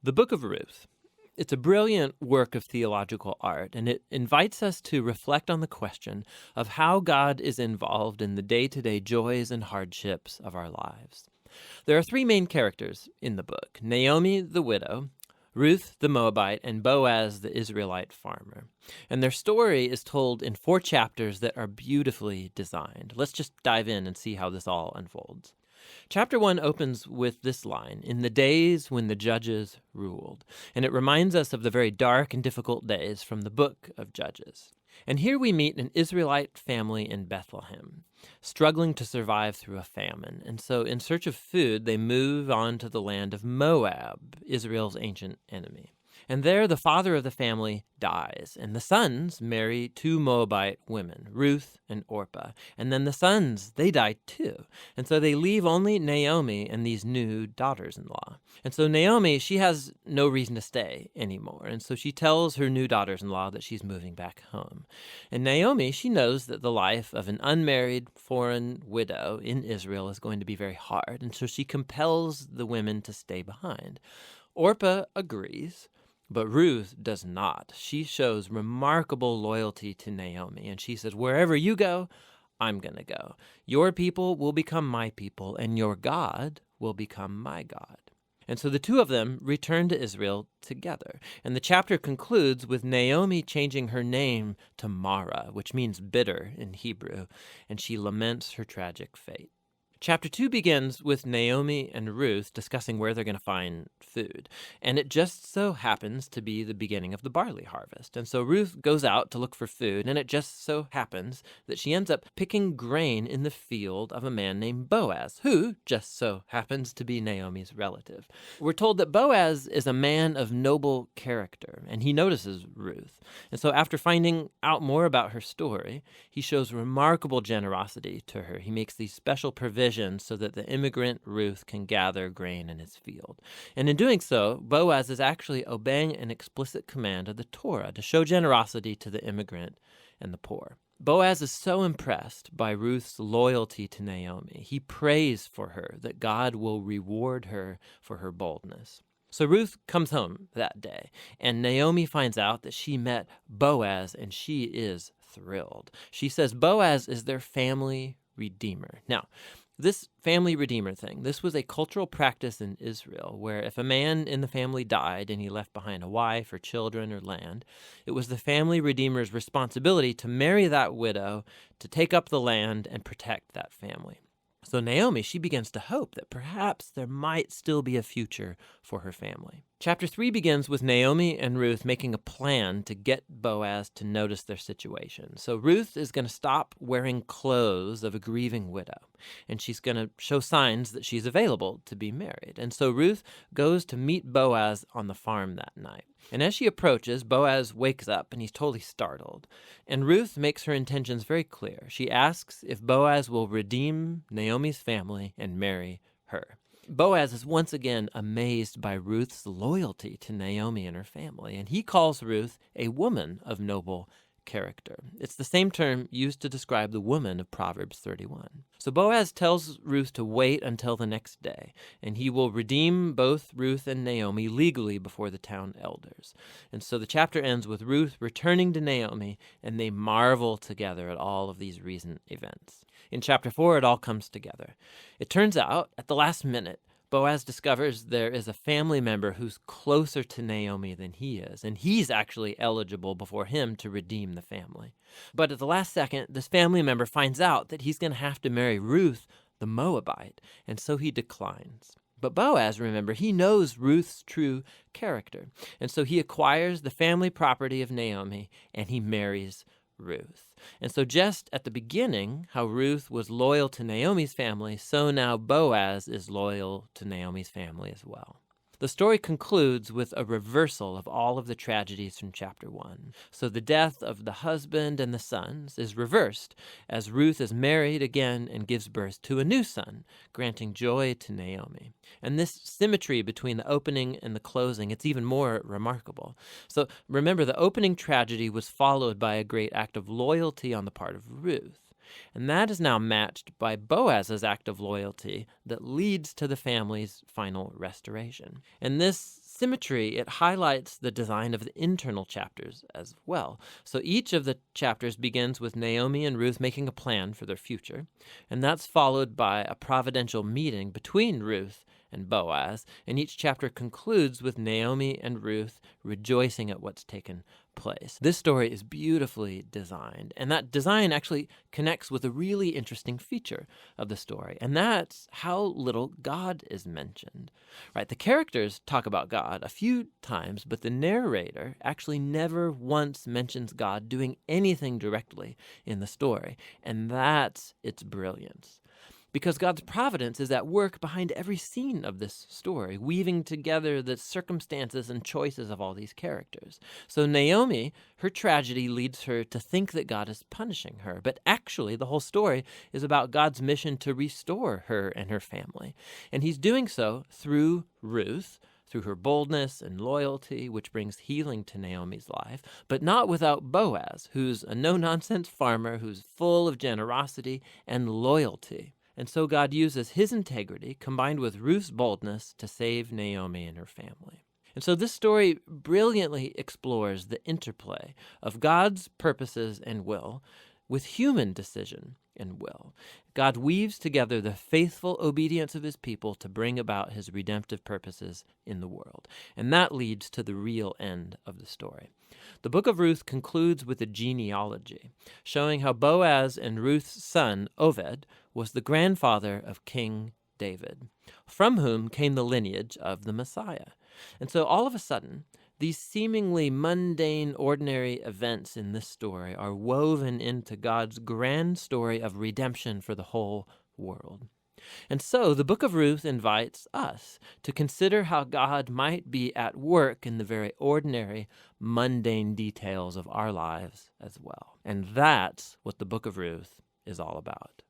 The Book of Ruth. It's a brilliant work of theological art, and it invites us to reflect on the question of how God is involved in the day-to-day joys and hardships of our lives. There are three main characters in the book: Naomi the widow, Ruth the Moabite, and Boaz the Israelite farmer. And their story is told in 4 chapters that are beautifully designed. Let's just dive in and see how this all unfolds. Chapter 1 opens with this line: "In the days when the judges ruled." And it reminds us of the very dark and difficult days from the book of Judges. And here we meet an Israelite family in Bethlehem, struggling to survive through a famine. And so, in search of food, they move on to the land of Moab, Israel's ancient enemy. And there the father of the family dies, and the sons marry 2 Moabite women, Ruth and Orpah. And then the sons, they die too. And so they leave only Naomi and these new daughters-in-law. And so Naomi, she has no reason to stay anymore. And so she tells her new daughters-in-law that she's moving back home. And Naomi, she knows that the life of an unmarried foreign widow in Israel is going to be very hard. And so she compels the women to stay behind. Orpah agrees, but Ruth does not. She shows remarkable loyalty to Naomi, and she says, "Wherever you go, I'm going to go. Your people will become my people, and your God will become my God." And so the two of them return to Israel together. And the chapter concludes with Naomi changing her name to Mara, which means bitter in Hebrew, and she laments her tragic fate. Chapter 2 begins with Naomi and Ruth discussing where they're going to find food. And it just so happens to be the beginning of the barley harvest. And so Ruth goes out to look for food, and it just so happens that she ends up picking grain in the field of a man named Boaz, who just so happens to be Naomi's relative. We're told that Boaz is a man of noble character, and he notices Ruth. And so after finding out more about her story, he shows remarkable generosity to her. He makes these special provisions so that the immigrant Ruth can gather grain in his field. And in doing so, Boaz is actually obeying an explicit command of the Torah to show generosity to the immigrant and the poor. Boaz is so impressed by Ruth's loyalty to Naomi. He prays for her that God will reward her for her boldness. So Ruth comes home that day, and Naomi finds out that she met Boaz, and she is thrilled. She says Boaz is their family redeemer. Now, this family redeemer thing, this was a cultural practice in Israel where if a man in the family died and he left behind a wife or children or land, it was the family redeemer's responsibility to marry that widow, to take up the land and protect that family. So Naomi, she begins to hope that perhaps there might still be a future for her family. Chapter 3 begins with Naomi and Ruth making a plan to get Boaz to notice their situation. So Ruth is going to stop wearing clothes of a grieving widow, and she's going to show signs that she's available to be married. And so Ruth goes to meet Boaz on the farm that night. And as she approaches, Boaz wakes up and he's totally startled. And Ruth makes her intentions very clear. She asks if Boaz will redeem Naomi's family and marry her. Boaz is once again amazed by Ruth's loyalty to Naomi and her family, and he calls Ruth a woman of noble character. It's the same term used to describe the woman of Proverbs 31. So Boaz tells Ruth to wait until the next day, and he will redeem both Ruth and Naomi legally before the town elders. And so the chapter ends with Ruth returning to Naomi, and they marvel together at all of these recent events. In chapter 4, it all comes together. It turns out, at the last minute, Boaz discovers there is a family member who's closer to Naomi than he is, and he's actually eligible before him to redeem the family. But at the last second, this family member finds out that he's going to have to marry Ruth, the Moabite, and so he declines. But Boaz, remember, he knows Ruth's true character, and so he acquires the family property of Naomi, and he marries Ruth. And so just at the beginning, how Ruth was loyal to Naomi's family, so now Boaz is loyal to Naomi's family as well. The story concludes with a reversal of all of the tragedies from chapter 1. So the death of the husband and the sons is reversed as Ruth is married again and gives birth to a new son, granting joy to Naomi. And this symmetry between the opening and the closing, it's even more remarkable. So remember, the opening tragedy was followed by a great act of loyalty on the part of Ruth. And that is now matched by Boaz's act of loyalty that leads to the family's final restoration. And this symmetry, it highlights the design of the internal chapters as well. So each of the chapters begins with Naomi and Ruth making a plan for their future, and that's followed by a providential meeting between Ruth and Boaz, and each chapter concludes with Naomi and Ruth rejoicing at what's taken place. This story is beautifully designed, and that design actually connects with a really interesting feature of the story, and that's how little God is mentioned. Right? The characters talk about God a few times, but the narrator actually never once mentions God doing anything directly in the story, and that's its brilliance. Because God's providence is at work behind every scene of this story, weaving together the circumstances and choices of all these characters. So Naomi, her tragedy leads her to think that God is punishing her, but actually the whole story is about God's mission to restore her and her family. And he's doing so through Ruth, through her boldness and loyalty, which brings healing to Naomi's life, but not without Boaz, who's a no-nonsense farmer who's full of generosity and loyalty. And so God uses his integrity combined with Ruth's boldness to save Naomi and her family. And so this story brilliantly explores the interplay of God's purposes and will with human decision and will. God weaves together the faithful obedience of his people to bring about his redemptive purposes in the world. And that leads to the real end of the story. The book of Ruth concludes with a genealogy, showing how Boaz and Ruth's son, Oved, was the grandfather of King David, from whom came the lineage of the Messiah. And so all of a sudden, these seemingly mundane, ordinary events in this story are woven into God's grand story of redemption for the whole world. And so the book of Ruth invites us to consider how God might be at work in the very ordinary, mundane details of our lives as well. And that's what the book of Ruth is all about.